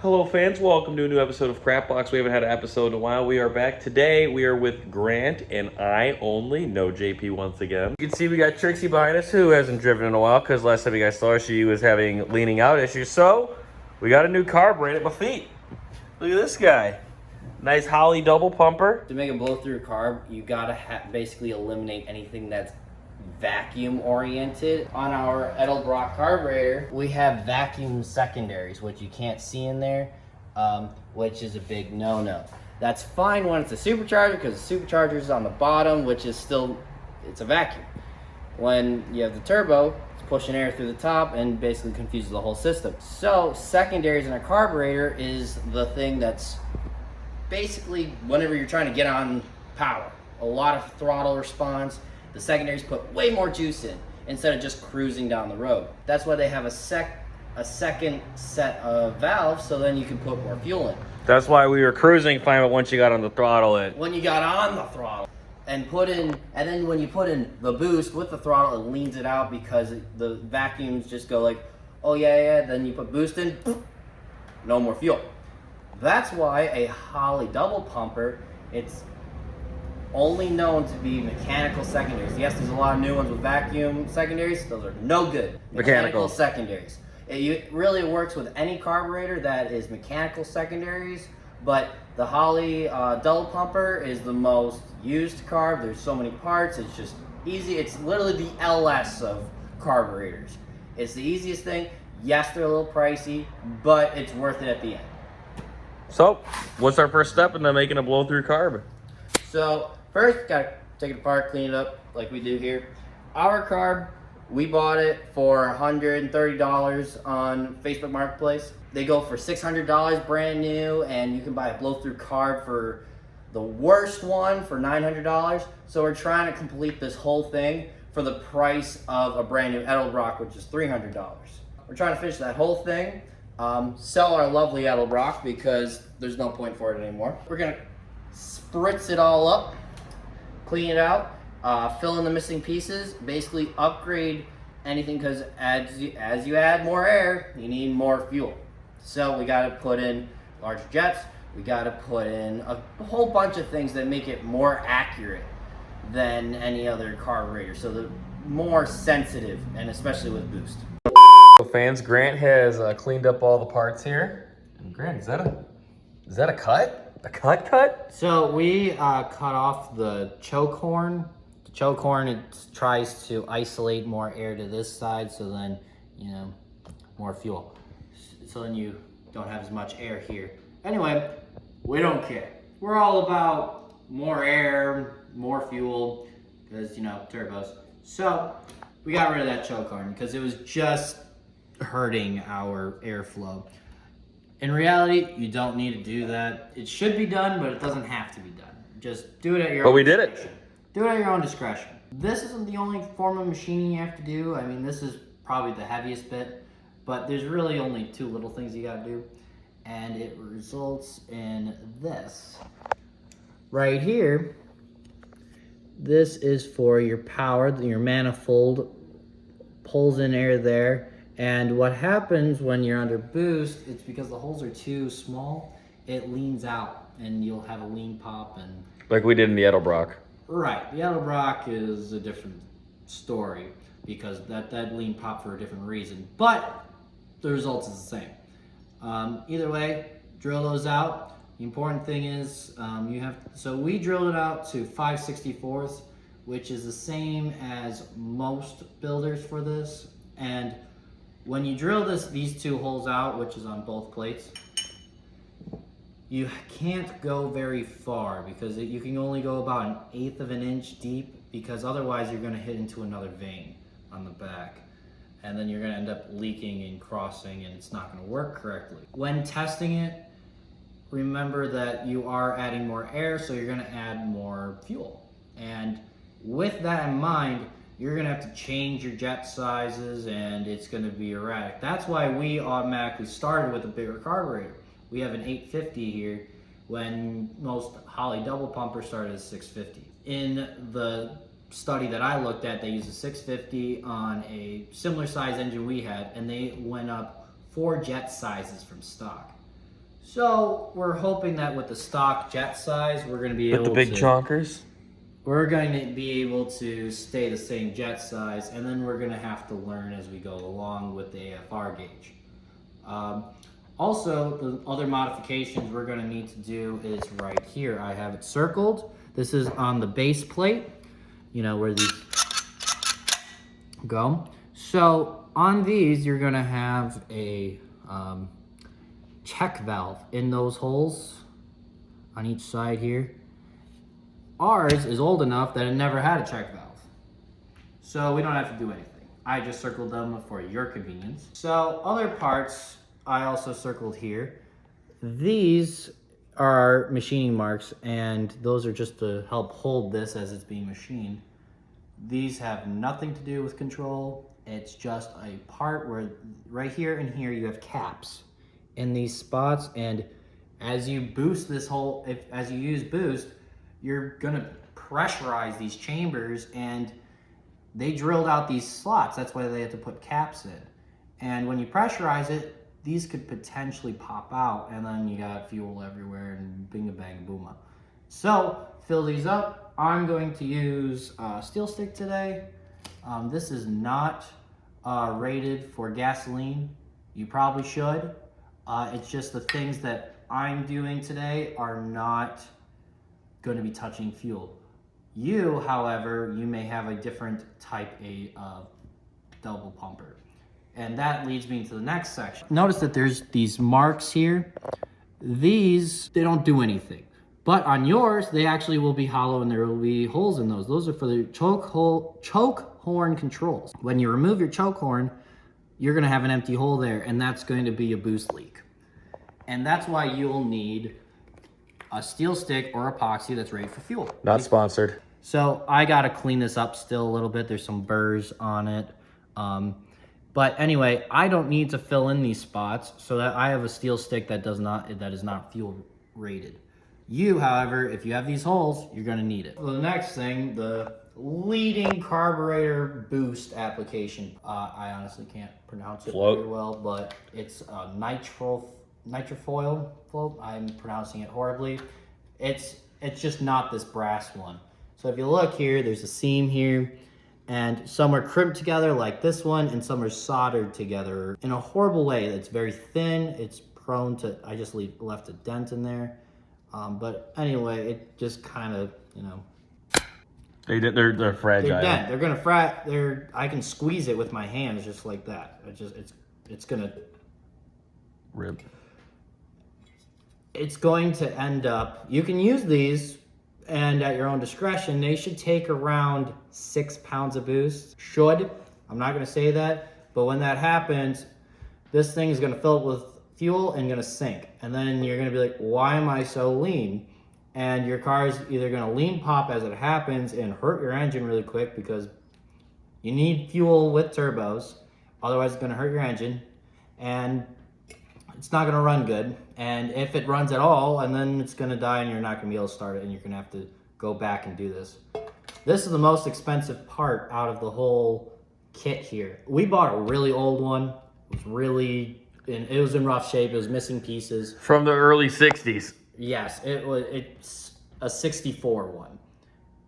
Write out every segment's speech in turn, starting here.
Hello fans, welcome to a new episode of Crapbox. We haven't had an episode in a while. We are back today. We are with Grant and I only, no JP once again. You can see we got Trixie behind us who hasn't driven in a while because last time you guys saw her, she was having leaning out issues. So we got a new carburetor at my feet. Look at this guy. Nice Holly double pumper. To make a blow-through carb, you gotta basically eliminate anything that's vacuum oriented. On our Edelbrock carburetor, we have vacuum secondaries, which you can't see in there, which is a big no-no. That's fine when it's a supercharger because the supercharger is on the bottom, which is still, it's a vacuum. When you have the turbo, it's pushing air through the top and basically confuses the whole system. So secondaries in a carburetor is the thing that's basically whenever you're trying to get on power, a lot of throttle response, the secondaries put way more juice in instead of just cruising down the road. That's why they have a second set of valves, so then you can put more fuel in. That's why we were cruising fine, but once you got on the throttle, when you got on the throttle and then when you put in the boost with the throttle, it leans it out because the vacuums just go like, oh yeah, then you put boost in, no more fuel. That's why a Holly double pumper, it's only known to be mechanical secondaries. Yes, there's a lot of new ones with vacuum secondaries. Those are no good. Mechanical secondaries. It really works with any carburetor that is mechanical secondaries, but the Holly double pumper is the most used carb. There's so many parts. It's just easy. It's literally the LS of carburetors. It's the easiest thing. Yes, they're a little pricey, but it's worth it at the end. So, what's our first step in making a blow-through carb? So, first, gotta take it apart, clean it up like we do here. Our carb, we bought it for $130 on Facebook Marketplace. They go for $600 brand new, and you can buy a blow-through carb for the worst one for $900. So we're trying to complete this whole thing for the price of a brand new Edelbrock, which is $300. We're trying to finish that whole thing. Sell our lovely Edelbrock because there's no point for it anymore. We're gonna spritz it all up, clean it out, fill in the missing pieces, basically upgrade anything because as you add more air, you need more fuel. So we gotta put in larger jets, we gotta put in a whole bunch of things that make it more accurate than any other carburetor. So they're more sensitive, and especially with boost. Fans, Grant has cleaned up all the parts here. And Grant, is that a cut? A cut? So we cut off the choke horn. The choke horn, it tries to isolate more air to this side, so then, more fuel. So then you don't have as much air here. Anyway, we don't care. We're all about more air, more fuel, because, turbos. So we got rid of that choke horn because it was just hurting our airflow. In reality, you don't need to do that. It should be done, but it doesn't have to be done. Just do it at your own discretion. But we did it. Do it at your own discretion. This isn't the only form of machining you have to do. I mean, this is probably the heaviest bit, but there's really only two little things you gotta do, and it results in this. Right here, this is for your power, your manifold pulls in air there. And what happens when you're under boost, it's because the holes are too small, it leans out and you'll have a lean pop. And like we did in the Edelbrock. Right, the Edelbrock is a different story because that lean pop for a different reason, but the results is the same. Either way, drill those out. The important thing is so we drilled it out to 5/64, which is the same as most builders for this. And when you drill these two holes out, which is on both plates, you can't go very far because you can only go about 1/8 of an inch deep because otherwise you're going to hit into another vein on the back. And then you're going to end up leaking and crossing and it's not going to work correctly. When testing it, remember that you are adding more air, so you're going to add more fuel. And with that in mind, you're gonna have to change your jet sizes and it's gonna be erratic. That's why we automatically started with a bigger carburetor. We have an 850 here when most Holly double pumpers started at 650. In the study that I looked at, they used a 650 on a similar size engine we had, and they went up 4 jet sizes from stock. So we're hoping that with the stock jet size, we're going to be able With the big to... chonkers? We're going to be able to stay the same jet size, and then we're going to have to learn as we go along with the AFR gauge. Also, the other modifications we're going to need to do is right here. I have it circled. This is on the base plate, you know, where these go. So on these, you're going to have a check valve in those holes on each side here. Ours is old enough that it never had a check valve. So we don't have to do anything. I just circled them for your convenience. So other parts I also circled here. These are machining marks, and those are just to help hold this as it's being machined. These have nothing to do with control. It's just a part where right here and here you have caps in these spots, and as you boost this whole, as you use boost, you're gonna pressurize these chambers, and they drilled out these slots. That's why they had to put caps in. And when you pressurize it, these could potentially pop out, and then you got fuel everywhere and bing a bang booma. So fill these up. I'm going to use steel stick today. This is not rated for gasoline. You probably should. It's just the things that I'm doing today are not going to be touching fuel. You, however, you may have a different type of double pumper. And that leads me to the next section. Notice that there's these marks here. These, they don't do anything. But on yours, they actually will be hollow and there will be holes in those. Those are for the choke horn controls. When you remove your choke horn, you're gonna have an empty hole there, and that's going to be a boost leak. And that's why you'll need a steel stick or epoxy that's ready for fuel. Not sponsored. So I gotta clean this up still a little bit. There's some burrs on it. But anyway, I don't need to fill in these spots, so that I have a steel stick that is not fuel rated. You, however, if you have these holes, you're gonna need it. Well, the next thing, the leading carburetor boost application. I honestly can't pronounce it very well, but it's nitrofoil float. I'm pronouncing it horribly. It's just not this brass one. So if you look here, there's a seam here, and some are crimped together like this one, and some are soldered together in a horrible way. It's very thin. It's prone to, I just left a dent in there. But anyway, it just kind of, you know. They're fragile. They're dent. They're gonna I can squeeze it with my hands just like that. It's gonna rip. It's going to end up, you can use these, and at your own discretion, they should take around 6 pounds of boost. Should. I'm not gonna say that, but when that happens, this thing is gonna fill up with fuel and gonna sink. And then you're gonna be like, why am I so lean? And your car is either gonna lean pop as it happens and hurt your engine really quick because you need fuel with turbos. Otherwise it's gonna hurt your engine and it's not gonna run good. And if it runs at all, and then it's gonna die and you're not gonna be able to start it and you're gonna have to go back and do this. This is the most expensive part out of the whole kit here. We bought a really old one. It was in rough shape. It was missing pieces. From the early 60s. Yes, it's a 64 one.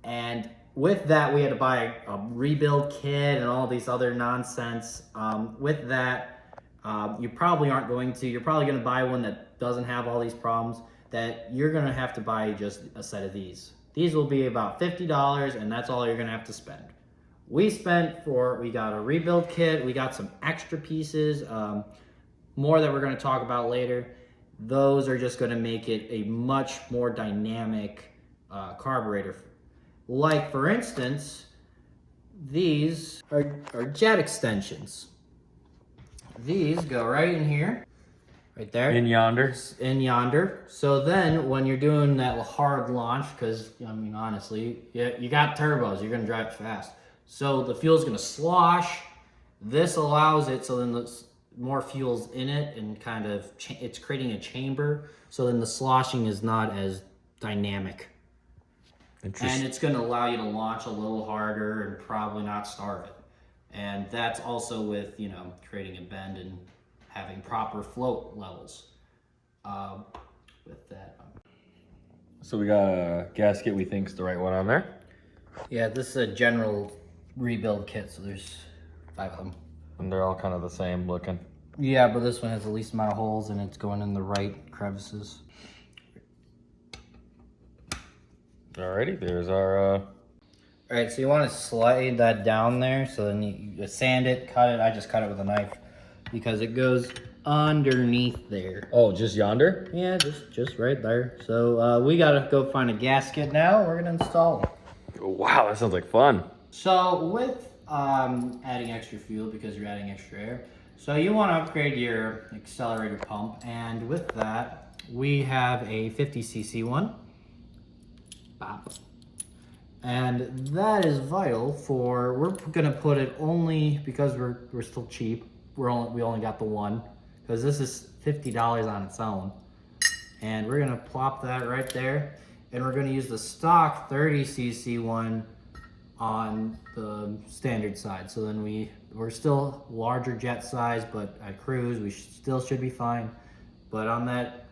And with that, we had to buy a rebuild kit and all these other nonsense. With that, you're probably going to buy one that doesn't have all these problems, that you're going to have to buy just a set of these. These will be about $50, and that's all you're going to have to spend. We got a rebuild kit, we got some extra pieces, more that we're going to talk about later. Those are just going to make it a much more dynamic carburetor. Like, for instance, these are jet extensions. These go right in here, right there. In yonder. In yonder. So then when you're doing that hard launch, because, I mean, honestly, you got turbos, you're going to drive fast. So the fuel's going to slosh. This allows it so then the more fuel's in it and kind of it's creating a chamber, so then the sloshing is not as dynamic, and it's going to allow you to launch a little harder and probably not starve it. And that's also with, you know, creating a bend and having proper float levels. with that. So we got a gasket we think's the right one on there. Yeah, this is a general rebuild kit, so there's 5 of them. And they're all kind of the same looking. Yeah, but this one has the least amount of holes and it's going in the right crevices. Alrighty, there's our... Alright, so you want to slide that down there, so then you sand it, cut it. I just cut it with a knife because it goes underneath there. Oh, just yonder? Yeah, just right there. So we gotta go find a gasket now. We're gonna install it. Wow, that sounds like fun. So with adding extra fuel, because you're adding extra air, so you want to upgrade your accelerator pump, and with that we have a 50cc one. Bop. And that is vital for, we're gonna put it only because we're still cheap. We only got the one because this is $50 on its own, and we're gonna plop that right there, and we're gonna use the stock 30cc one on the standard side. So then we're still larger jet size, but at cruise we still should be fine. But on that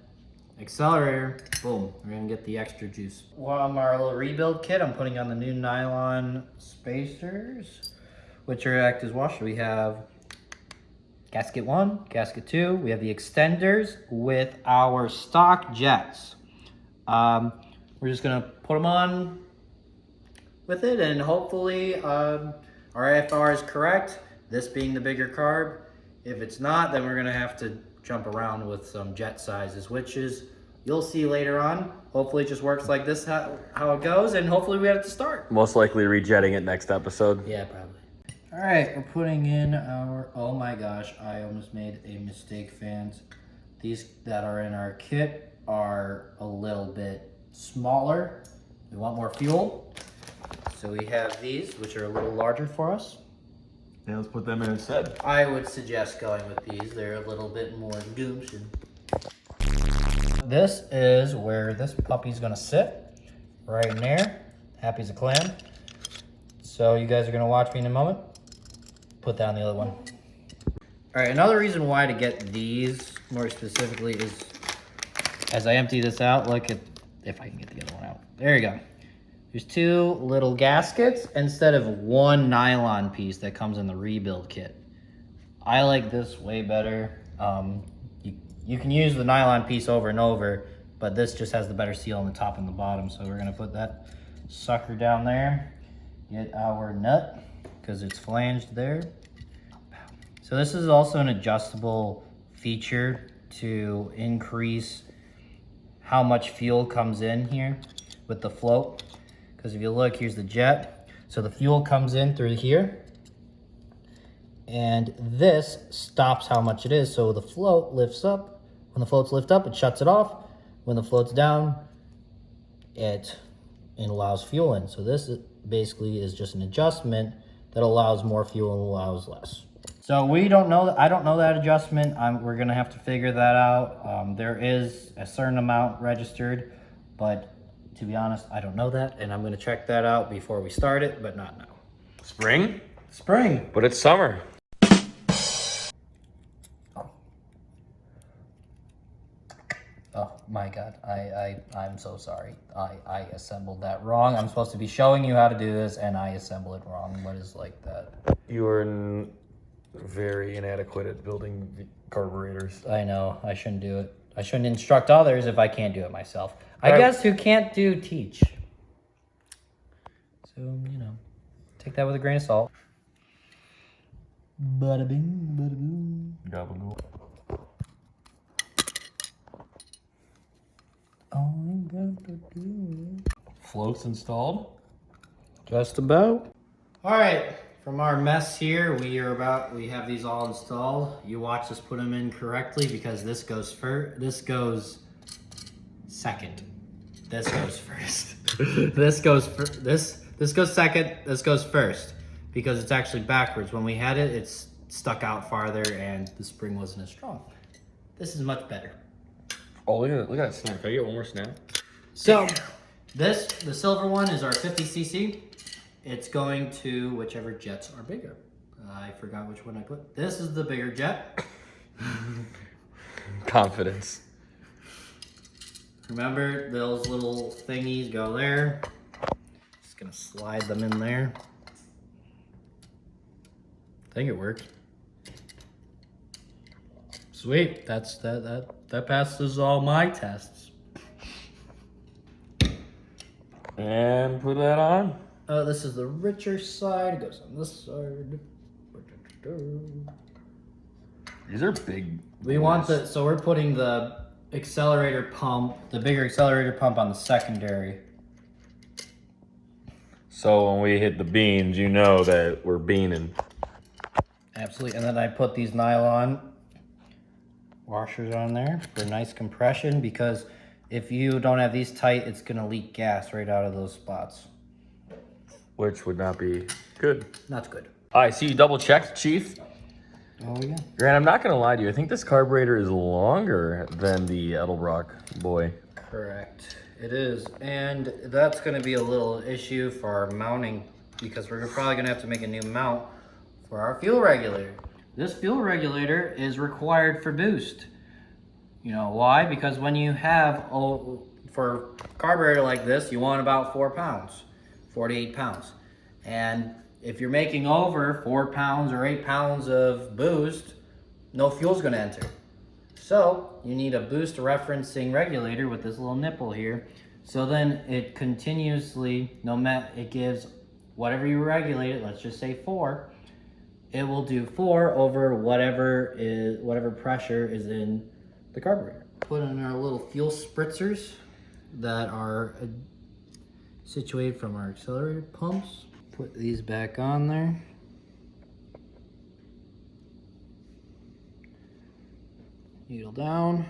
accelerator, boom, we're gonna get the extra juice. Well, on our little rebuild kit, I'm putting on the new nylon spacers, which are act as washers. We have gasket 1, gasket 2. We have the extenders with our stock jets. We're just gonna put them on with it, and hopefully our AFR is correct, this being the bigger carb. If it's not, then we're gonna have to jump around with some jet sizes, which is, you'll see later on. Hopefully it just works like this, how it goes, and hopefully we have to start. Most likely rejetting it next episode. Yeah, probably. All right, we're putting in our, oh my gosh, I almost made a mistake, fans. These that are in our kit are a little bit smaller. We want more fuel. So we have these, which are a little larger for us. Yeah, let's put them in instead. I would suggest going with these. They're a little bit more gumption. This is where this puppy's gonna sit, right in there, happy as a clam. So you guys are gonna watch me in a moment. Put down the other one. All right, another reason why to get these more specifically is, as I empty this out, look at, if I can get the other one out. There you go. There's 2 little gaskets instead of 1 nylon piece that comes in the rebuild kit. I like this way better. You can use the nylon piece over and over, but this just has the better seal on the top and the bottom. So we're gonna put that sucker down there. Get our nut, because it's flanged there. So this is also an adjustable feature to increase how much fuel comes in here with the float. Because if you look, here's the jet. So the fuel comes in through here, and this stops how much it is. So the float lifts up. When the floats lift up, it shuts it off. When the float's down, it allows fuel in. So this basically is just an adjustment that allows more fuel and allows less. So we don't know that, I don't know that adjustment. We're gonna have to figure that out. There is a certain amount registered, but to be honest, I don't know that, and I'm gonna check that out before we start it, but not now. Spring? Spring. But it's summer. Oh my God, I'm so sorry. I assembled that wrong. I'm supposed to be showing you how to do this, and I assemble it wrong. What is like that? You are very inadequate at building carburetors. I know, I shouldn't do it. I shouldn't instruct others if I can't do it myself. I guess who can't do, teach. So, you know, take that with a grain of salt. Bada bing, bada boom. Gabagool. All I got to do. Floats installed? Just about. All right, from our mess here, we have these all installed. You watch us put them in correctly, because this goes first. This goes second. This goes first. This goes second. This goes first, because it's actually backwards. When we had it, it's stuck out farther, and the spring wasn't as strong. This is much better. Oh, look at that snap. Can I get one more snap? So, the silver one is our 50cc. It's going to whichever jets are bigger. I forgot which one I put. This is the bigger jet. Confidence. Remember, those little thingies go there. Just gonna slide them in there. I think it worked. Sweet, that passes all my tests. And put that on. This is the richer side. It goes on this side. These are big. We want so we're putting the accelerator pump, the bigger accelerator pump on the secondary. So when we hit the beans, you know that we're beaning. Absolutely, and then I put these nylon washers on there for nice compression, because if you don't have these tight, it's gonna leak gas right out of those spots. Which would not be good. Not good. I see you double checked, Chief. Oh yeah. Grant, I'm not gonna lie to you. I think this carburetor is longer than the Edelbrock boy. Correct. It is, and that's gonna be a little issue for our mounting, because we're probably gonna have to make a new mount for our fuel regulator. This fuel regulator is required for boost. You know why? Because when you have, for a carburetor like this, you want about 4 pounds, 4 to 8 pounds. And if you're making over 4 pounds or 8 pounds of boost, no fuel's gonna enter. So you need a boost referencing regulator with this little nipple here. So then it continuously, it gives whatever you regulate it, let's just say 4, it will do 4 over whatever pressure is in the carburetor. Put in our little fuel spritzers that are situated from our accelerator pumps. Put these back on there. Needle down.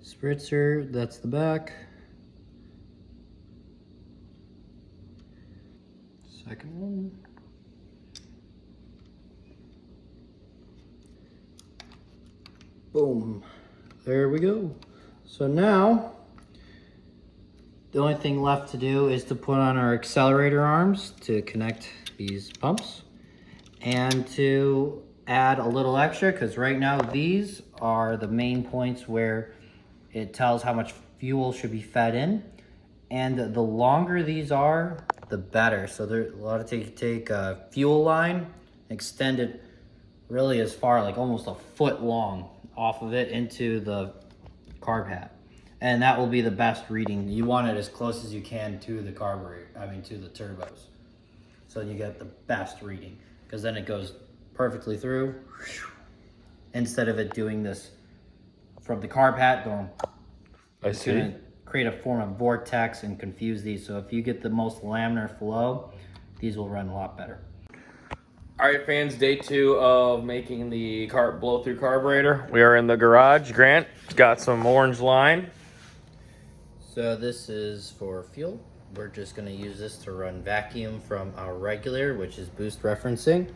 Spritzer, that's the back. Second one. Boom. There we go. So now, the only thing left to do is to put on our accelerator arms to connect these pumps, and to add a little extra, because right now these are the main points where it tells how much fuel should be fed in, and the longer these are, the better. So there, a lot of take a fuel line, extend it really as far, like almost a foot long off of it into the carb hat, and that will be the best reading. You want it as close as you can to the carburetor, to the turbos, so you get the best reading, because then it goes perfectly through, instead of it doing this from the carb hat going. I see. It's gonna create a form of vortex and confuse these. So if you get the most laminar flow, these will run a lot better. All right, fans, day 2 of making the blow-through carburetor. We are in the garage. Grant got some orange line. So this is for fuel. We're just gonna use this to run vacuum from our regulator, which is boost referencing,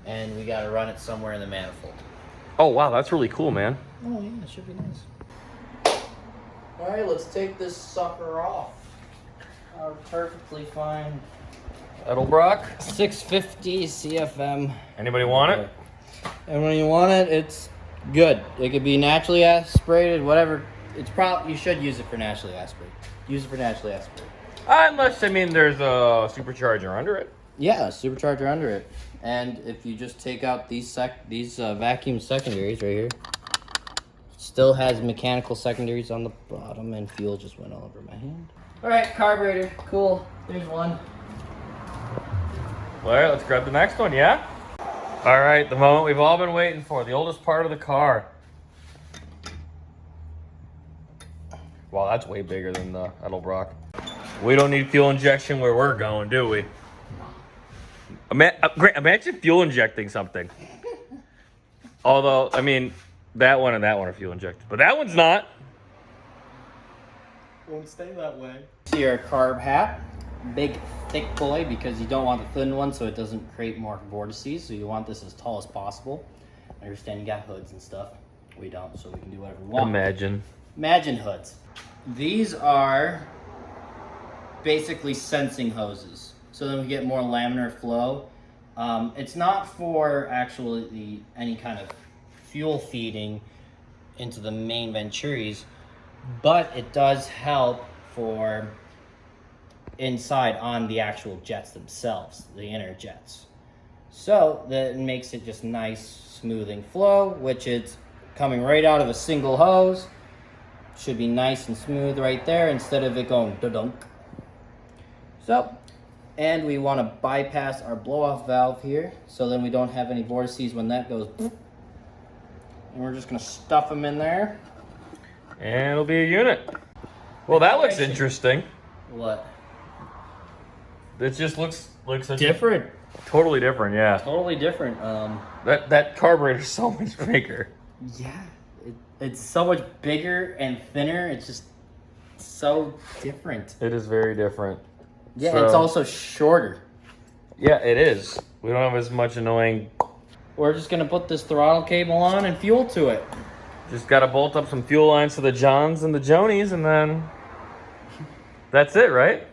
and we gotta run it somewhere in the manifold. Oh, wow, that's really cool, man. Oh yeah, it should be nice. All right, let's take this sucker off. Perfectly fine. Edelbrock. 650 CFM. Anybody want it? And when you want it, it's good. It could be naturally aspirated, whatever. It's probably, you should use it for naturally aspirated. Use it for naturally aspirated. Unless, there's a supercharger under it. Yeah, a supercharger under it. And if you just take out these vacuum secondaries right here, still has mechanical secondaries on the bottom, and fuel just went all over my hand. All right, carburetor, cool. There's one. All right, let's grab the next one, yeah? All right, the moment we've all been waiting for, the oldest part of the car. Wow, that's way bigger than the Edelbrock. We don't need fuel injection where we're going, do we? Imagine fuel injecting something. Although, that one and that one are fuel injected, but that one's not. Won't stay that way. See your carb hat, big thick boy, because you don't want the thin one so it doesn't create more vortices. So you want this as tall as possible. I understand you got hoods and stuff. We don't, so we can do whatever we want. Imagine hoods. These are basically sensing hoses. so then we get more laminar flow. It's not for actually any kind of fuel feeding into the main Venturis, but it does help for inside on the actual jets themselves, the inner jets. So that makes it just nice smoothing flow, which is coming right out of a single hose. Should be nice and smooth right there instead of it going da-dunk. So, and we want to bypass our blow-off valve here, so then we don't have any vortices when that goes. And we're just going to stuff them in there. And it'll be a unit. Well, that looks interesting. What? It just looks Different. Totally different, yeah. Totally different. That carburetor is so much bigger. Yeah, it's so much bigger and thinner. It's just so different. It is very different. Yeah, So- it's also shorter. Yeah, it is. We don't have as much annoying. We're just gonna put this throttle cable on and fuel to it. Just got to bolt up some fuel lines to the Johns and the Jonies, and then that's it, right?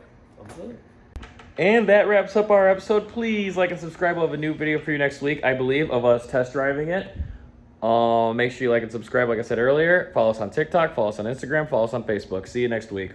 And that wraps up our episode. Please like and subscribe. We'll have a new video for you next week, I believe, of us test driving it. Make sure you like and subscribe, like I said earlier. Follow us on TikTok, follow us on Instagram, follow us on Facebook. See you next week.